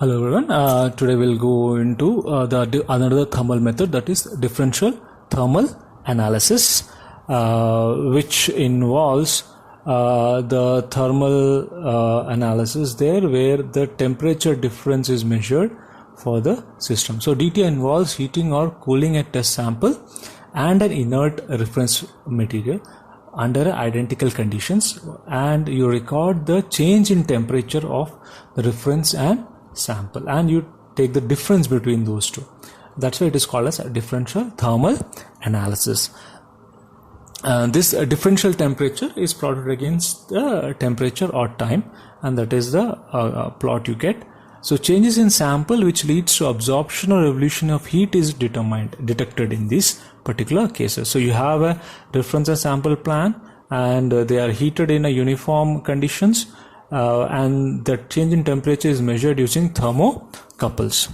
Hello everyone. Today we'll go into another thermal method, that is differential thermal analysis, which involves the thermal analysis there where the temperature difference is measured for the system. So DTI involves heating or cooling a test sample and an inert reference material under identical conditions, and you record the change in temperature of the reference and sample, and you take the difference between those two. That's why it is called as a differential thermal analysis. This differential temperature is plotted against the temperature or time, and that is the plot you get. So changes in sample which leads to absorption or evolution of heat is detected in these particular cases. So you have a reference and sample plan, and they are heated in a uniform conditions, and the change in temperature is measured using thermocouples.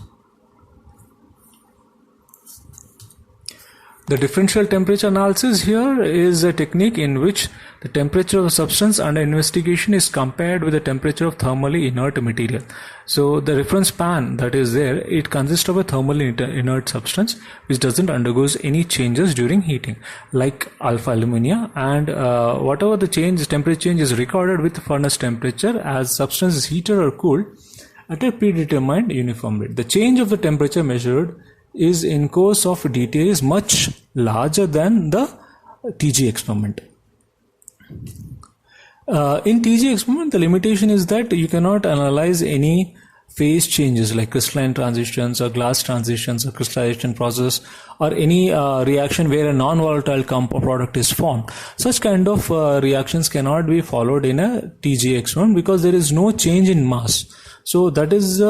The differential temperature analysis here is a technique in which the temperature of a substance under investigation is compared with the temperature of thermally inert material. So the reference pan that is there, it consists of a thermally inert substance which doesn't undergo any changes during heating, like alpha alumina, and whatever the temperature change is recorded with furnace temperature as substance is heated or cooled at a predetermined uniform rate. The change of the temperature measured is in course of DTI is much larger than the TG experiment. In TG experiment, the limitation is that you cannot analyze any phase changes like crystalline transitions or glass transitions or crystallization process or any reaction where a non-volatile product is formed. Such kind of reactions cannot be followed in a TG experiment because there is no change in mass. So that is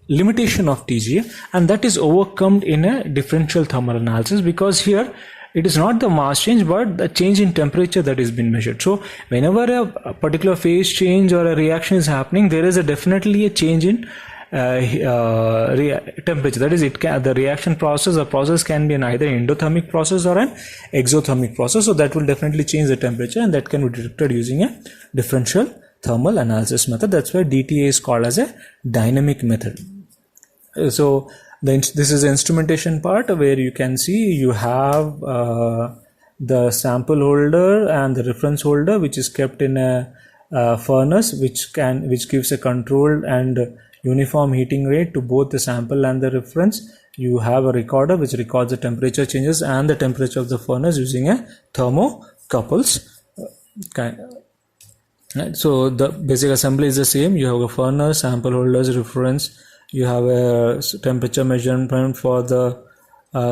limitation of TGA, and that is overcome in a differential thermal analysis, because here it is not the mass change but the change in temperature that is being measured. So whenever a particular phase change or a reaction is happening, there is definitely a change in temperature. That is, the reaction process or process can be an either endothermic process or an exothermic process. So that will definitely change the temperature, and that can be detected using a differential thermal analysis method. That's why DTA is called as a dynamic method. So this is the instrumentation part where you can see you have the sample holder and the reference holder, which is kept in a furnace which gives a controlled and uniform heating rate to both the sample and the reference. You have a recorder which records the temperature changes and the temperature of the furnace using a thermocouples. Right. So the basic assembly is the same. You have a furnace, sample holders, reference. You have a temperature measurement for the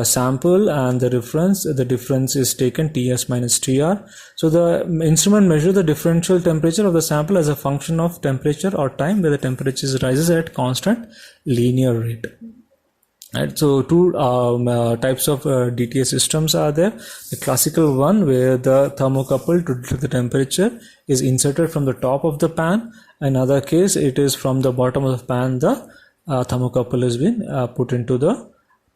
sample and the reference. The difference is taken TS minus TR. So the instrument measures the differential temperature of the sample as a function of temperature or time, where the temperature rises at constant linear rate. Right. So two types of DTA systems are there. The classical one, where the thermocouple to detect the temperature is inserted from the top of the pan. In other case, it is from the bottom of the pan, the thermocouple has been put into the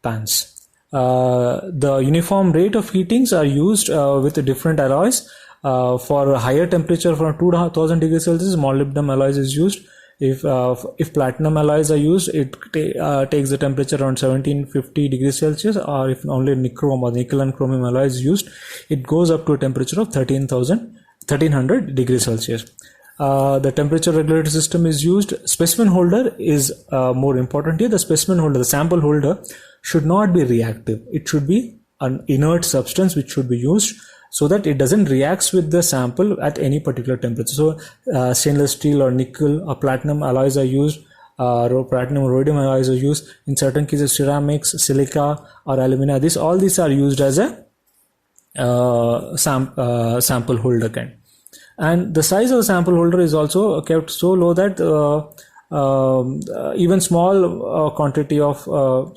pans. The uniform rate of heatings are used with different alloys. For higher temperature, from 2000 degrees Celsius, molybdenum alloys is used. If platinum alloys are used, it takes the temperature around 1750 degrees Celsius, or if only nichrome or nickel and chromium alloy is used, it goes up to a temperature of 1300 degrees Celsius. The temperature regulator system is used. Specimen holder is more important here. The specimen holder, the sample holder, should not be reactive. It should be an inert substance which should be used, so that it doesn't react with the sample at any particular temperature. So stainless steel or nickel or platinum alloys are used, platinum or rhodium alloys are used. In certain cases, ceramics, silica or alumina, all these are used as a sample holder kind. And the size of the sample holder is also kept so low that even small quantity of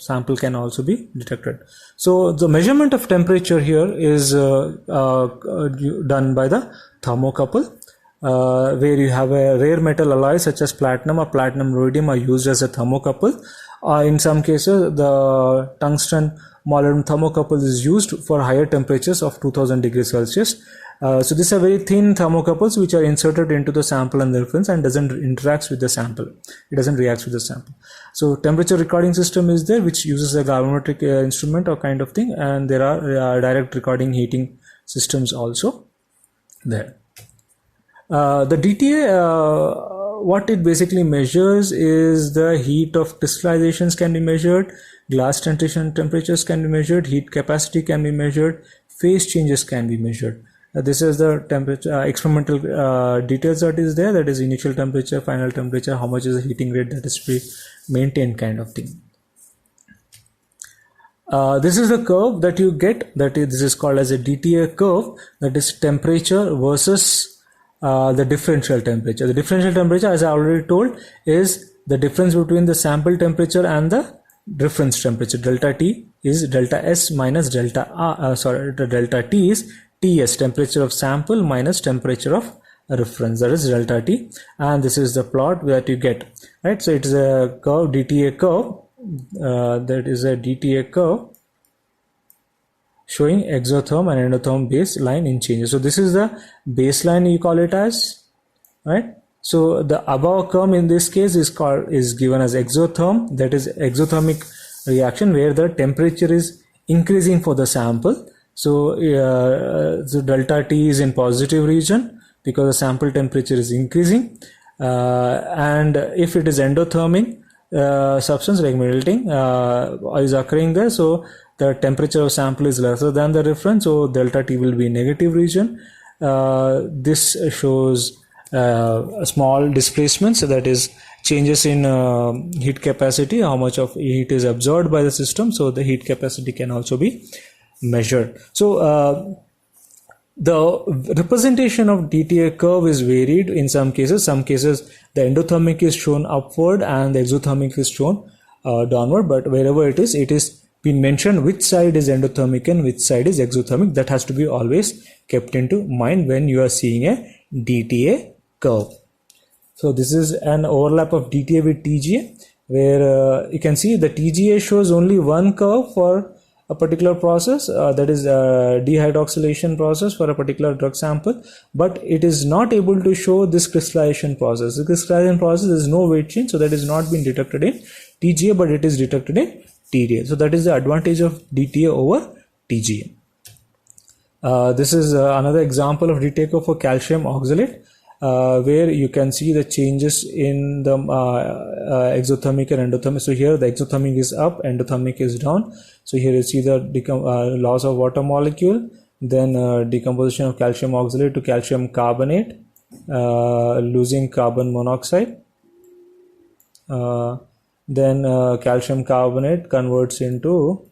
sample can also be detected. So the measurement of temperature here is done by the thermocouple, where you have a rare metal alloy such as platinum or platinum rhodium are used as a thermocouple. In some cases, the tungsten molybdenum thermocouple is used for higher temperatures of 2000 degrees Celsius. So these are very thin thermocouples which are inserted into the sample and the reference and doesn't interacts with the sample. It doesn't react with the sample. So temperature recording system is there, which uses a galvanometric instrument or kind of thing, and there are direct recording heating systems also there. The DTA, what it basically measures is the heat of crystallizations can be measured, glass transition temperatures can be measured, heat capacity can be measured, phase changes can be measured. This is the temperature experimental details that is there, that is initial temperature, final temperature, how much is the heating rate that is to be maintained kind of thing. This is the curve that you get, this is called as a DTA curve, that is temperature versus the differential temperature. The differential temperature, as I already told, is the difference between the sample temperature and the reference temperature. Delta T is delta S minus delta delta T is TS, temperature of sample minus temperature of reference, that is delta T, and this is the plot that you get, right? So it is a curve, DTA curve, that is a DTA curve showing exotherm and endotherm baseline in changes. So this is the baseline, you call it as, right? So the above curve in this case is given as exotherm, that is exothermic reaction where the temperature is increasing for the sample. So the delta T is in positive region because the sample temperature is increasing, and if it is endothermic substance like melting is occurring there, so the temperature of sample is lesser than the reference, so delta T will be negative region. This shows small displacements, so that is changes in heat capacity, how much of heat is absorbed by the system, so the heat capacity can also be measured. So the representation of DTA curve is varied in some cases. Some cases the endothermic is shown upward and the exothermic is shown downward, but wherever it is been mentioned which side is endothermic and which side is exothermic. That has to be always kept into mind when you are seeing a DTA curve. So this is an overlap of DTA with TGA, where you can see the TGA shows only one curve for a particular process, that is dehydroxylation process for a particular drug sample, but it is not able to show this crystallization process. The crystallization process is no weight change, so that is not been detected in TGA, but it is detected in TDA. So that is the advantage of DTA over TGA. This is another example of DTA curve for calcium oxalate, where you can see the changes in the exothermic and endothermic. So here the exothermic is up, endothermic is down. So here you see the loss of water molecule, then decomposition of calcium oxalate to calcium carbonate, losing carbon monoxide, then calcium carbonate converts into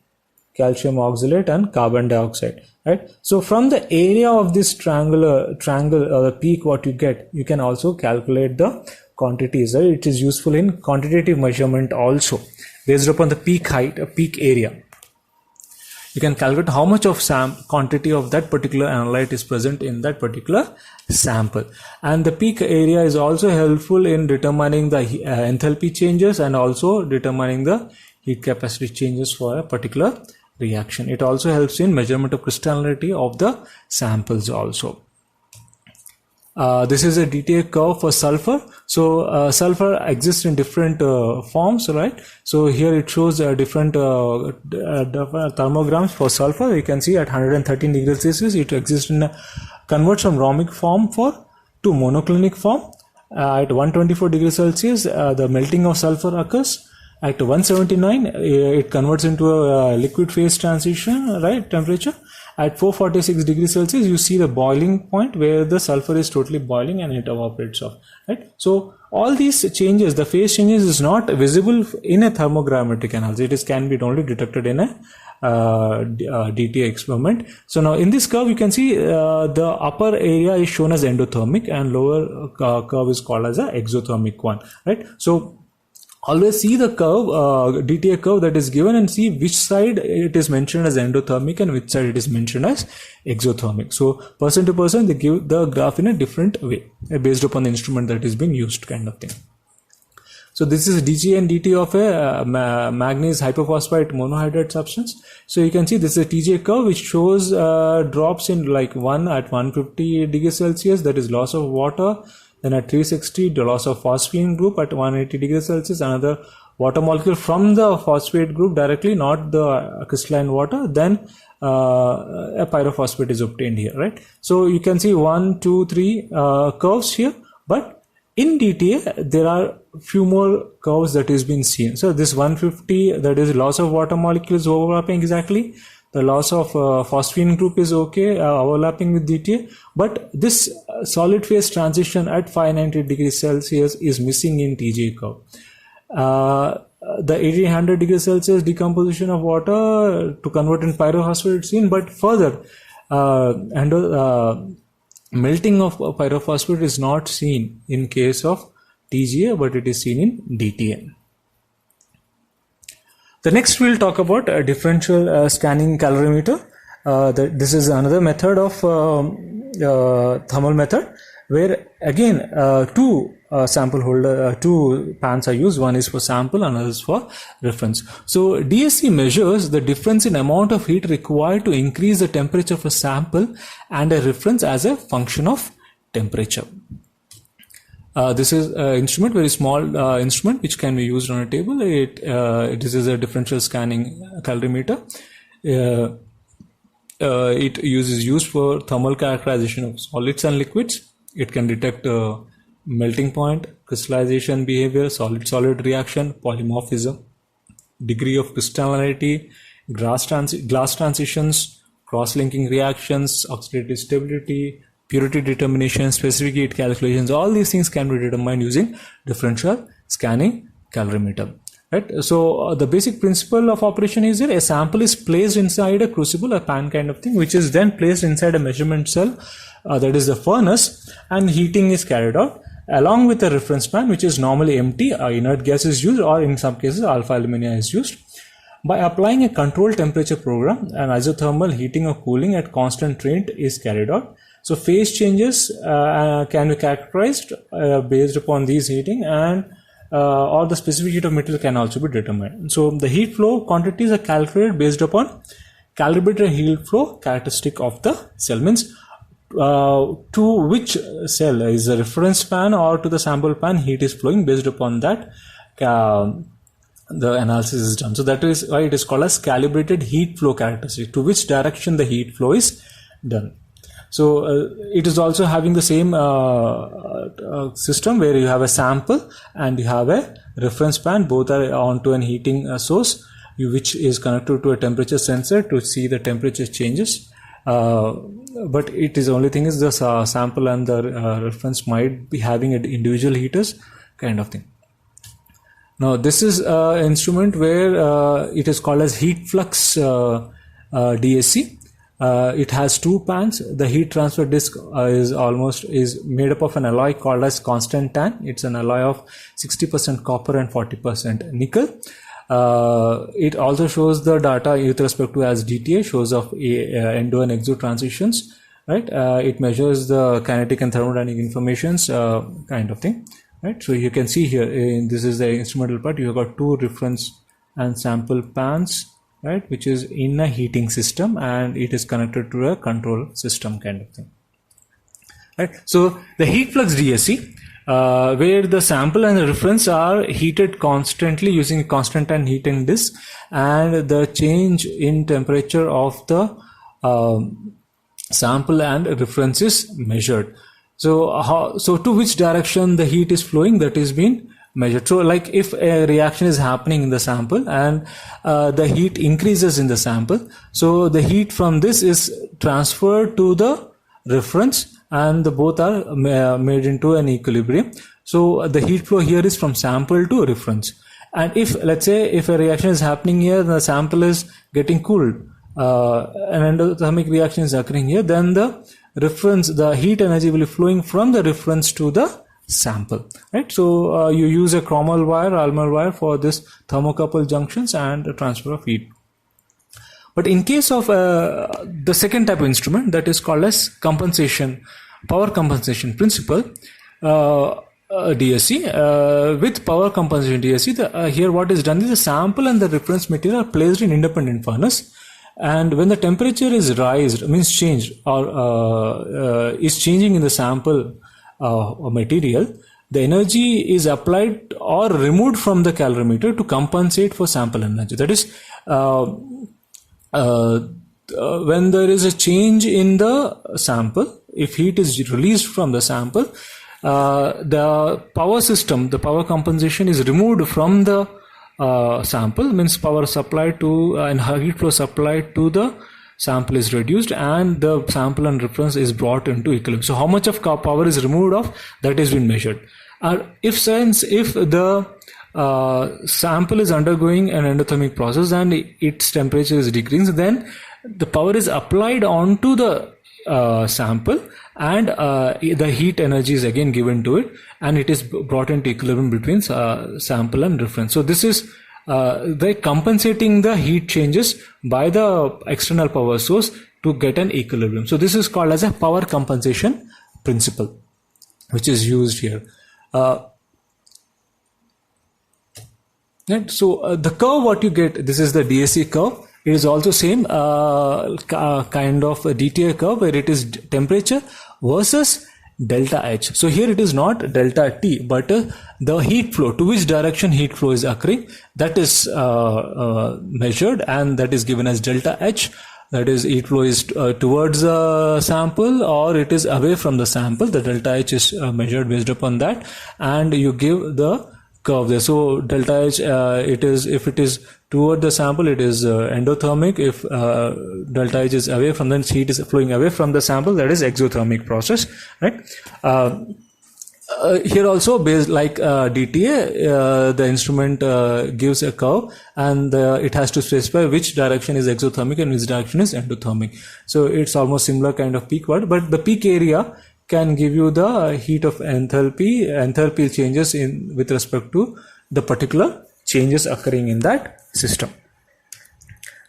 calcium oxalate and carbon dioxide, right? So from the area of this triangle or the peak what you get, you can also calculate the quantities, right? It is useful in quantitative measurement also. Based upon the peak height, peak area, you can calculate how much of quantity of that particular analyte is present in that particular sample. And the peak area is also helpful in determining the enthalpy changes and also determining the heat capacity changes for a particular reaction. It also helps in measurement of crystallinity of the samples also. This is a DTA curve for sulfur. So sulfur exists in different forms, right? So here it shows different thermograms for sulfur. You can see at 113 degrees Celsius it exists in a converts from rhomic form to monoclinic form. At 124 degrees Celsius the melting of sulfur occurs. At 179 it converts into a liquid phase transition, right, temperature. At 446 degrees Celsius you see the boiling point where the sulfur is totally boiling and it evaporates off, right? So all these changes, the phase changes is not visible in a thermogrametric analysis. It can be only detected in a DTA experiment. So now in this curve you can see the upper area is shown as endothermic and lower curve is called as a exothermic one, right? So always see the curve, DTA curve that is given, and see which side it is mentioned as endothermic and which side it is mentioned as exothermic. So person to person they give the graph in a different way based upon the instrument that is being used, kind of thing. So this is DG and DT of a manganese hypophosphite monohydrate substance. So you can see this is a TJ curve which shows drops in like one at 150 degrees Celsius, that is loss of water. Then at 360, the loss of phosphine group. At 180 degrees Celsius, another water molecule from the phosphate group directly, not the crystalline water. Then a pyrophosphate is obtained here, right? So you can see 1, 2, 3 curves here, but in DTA there are few more curves that is been seen. So this 150, that is loss of water molecules overlapping exactly. The loss of phosphine group is okay, overlapping with DTA, but this solid phase transition at 590 degrees Celsius is missing in TJ curve. The 1800 degrees Celsius decomposition of water to convert in pyrophosphate is seen, but further melting of pyrophosphate is not seen in case of TGA, but it is seen in DTA. The next we'll talk about a differential scanning calorimeter. This is another method of thermal method, where again two pans are used. One is for sample, another is for reference. So DSC measures the difference in amount of heat required to increase the temperature of a sample and a reference as a function of temperature. This is an instrument, very small instrument which can be used on a table. This is a differential scanning calorimeter. It is used for thermal characterization of solids and liquids. It can detect melting point, crystallization behavior, solid-solid reaction, polymorphism, degree of crystallinity, glass transitions, cross-linking reactions, oxidative stability, purity determination, specific heat calculations. All these things can be determined using differential scanning calorimeter. Right? So the basic principle of operation is that a sample is placed inside a crucible, a pan kind of thing, which is then placed inside a measurement cell, that is the furnace, and heating is carried out along with a reference pan, which is normally empty. Inert gas is used, or in some cases alpha alumina is used. By applying a controlled temperature program, an isothermal heating or cooling at constant rate is carried out. So phase changes can be characterized based upon these heating, and or the specific heat of material can also be determined. So the heat flow quantities are calculated based upon calibrated heat flow characteristic of the cell. Means to which cell is the reference pan or to the sample pan heat is flowing, based upon that the analysis is done. So that is why it is called as calibrated heat flow characteristic, to which direction the heat flow is done. So it is also having the same system where you have a sample and you have a reference pan. Both are onto an heating source, which is connected to a temperature sensor to see the temperature changes. But it is only thing is the sample and the reference might be having individual heaters kind of thing. Now this is an instrument where it is called as heat flux DSC. It has two pans. The heat transfer disc is made up of an alloy called as constant tan. It's an alloy of 60% copper and 40% nickel. It also shows the data with respect to as DTA, shows of endo and exo transitions, right? It measures the kinetic and thermodynamic informations, kind of thing, right? So you can see here, this is the instrumental part. You have got two reference and sample pans, right, which is in a heating system, and it is connected to a control system kind of thing, right? So the heat flux DSC, where the sample and the reference are heated constantly using a constant and heating disk, and the change in temperature of the sample and reference is measured. So to which direction the heat is flowing, that is being measured. So like if a reaction is happening in the sample and the heat increases in the sample, so the heat from this is transferred to the reference, and the both are made into an equilibrium. So the heat flow here is from sample to reference. And if, let's say, if a reaction is happening here, the sample is getting cooled, an endothermic reaction is occurring here, then the reference, the heat energy will be flowing from the reference to the sample, right? So you use a Cromwell wire, Ulmer wire for this thermocouple junctions and the transfer of heat. But in case of the second type of instrument, that is called as compensation, power compensation principle, DSC. With power compensation DSC, here what is done is the sample and the reference material are placed in independent furnace, and when the temperature is raised, means changed, or is changing in the sample material, the energy is applied or removed from the calorimeter to compensate for sample energy. That is, when there is a change in the sample, if heat is released from the sample, the power system, the power compensation is removed from the sample, means power supplied to and heat flow supplied to the sample is reduced, and the sample and reference is brought into equilibrium. So how much of power is removed of that is been measured. If the sample is undergoing an endothermic process and its temperature is decreasing, then the power is applied onto the sample, and the heat energy is again given to it, and it is brought into equilibrium between sample and reference. So this is the compensating the heat changes by the external power source to get an equilibrium. So this is called as a power compensation principle, which is used here. Right? So the curve what you get, this is the DSC curve. It is also same kind of a DTA curve, where it is temperature versus delta H. So here it is not delta T, but the heat flow, to which direction heat flow is occurring, that is measured, and that is given as delta H. That is, heat flow is towards the sample or it is away from the sample. The delta H is measured based upon that, and you give the curve there. So delta H, it is, if it is toward the sample, it is endothermic. If delta H is away from, then heat is flowing away from the sample, that is exothermic process, right? Here also, based like DTA, the instrument gives a curve, and it has to specify which direction is exothermic and which direction is endothermic. So it's almost similar kind of peak word, but the peak area can give you the heat of enthalpy changes in with respect to the particular changes occurring in that system.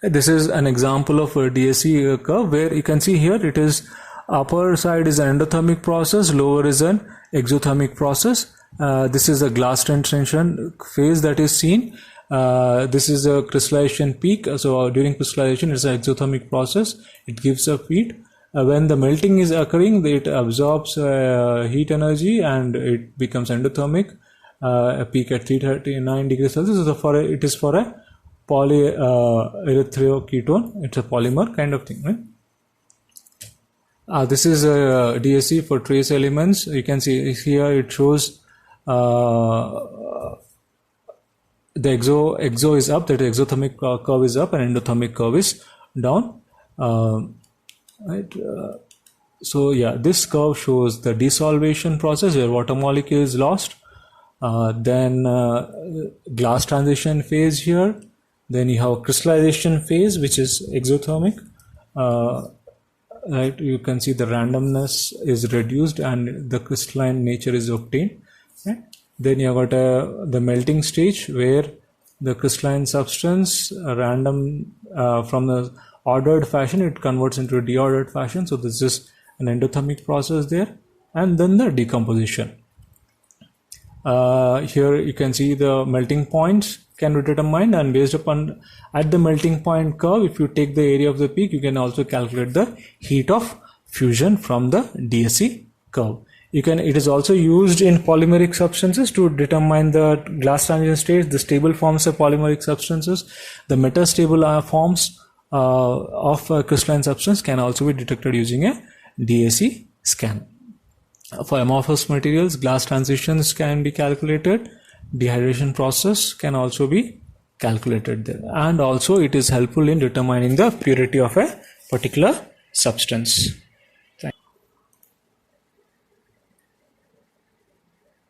This is an example of a DSC curve, where you can see here it is upper side is an endothermic process, lower is an exothermic process. This is a glass transition phase that is seen. This is a crystallization peak. So during crystallization, it's an exothermic process. It gives a heat. When the melting is occurring, it absorbs heat energy and it becomes endothermic. A peak at 339 degrees Celsius. So it is for a polyerythroketone. It's a polymer kind of thing, right? This is a DSC for trace elements. You can see here it shows the exo is up, that exothermic curve is up, and endothermic curve is down. Right. So yeah, this curve shows the desolvation process, where water molecule is lost. Then glass transition phase here. Then you have crystallization phase, which is exothermic. Right, you can see the randomness is reduced and the crystalline nature is obtained. Right? Then you have got the melting stage, where the crystalline substance random from the ordered fashion, it converts into a deordered fashion. So this is an endothermic process there. And then the decomposition. Here you can see the melting points can be determined, and based upon at the melting point curve, if you take the area of the peak, you can also calculate the heat of fusion from the DSC curve. It is also used in polymeric substances to determine the glass transition state, the stable forms of polymeric substances. The metastable forms of a crystalline substance can also be detected using a DSC scan. For amorphous materials, glass transitions can be calculated. Dehydration process can also be calculated there, and also it is helpful in determining the purity of a particular substance.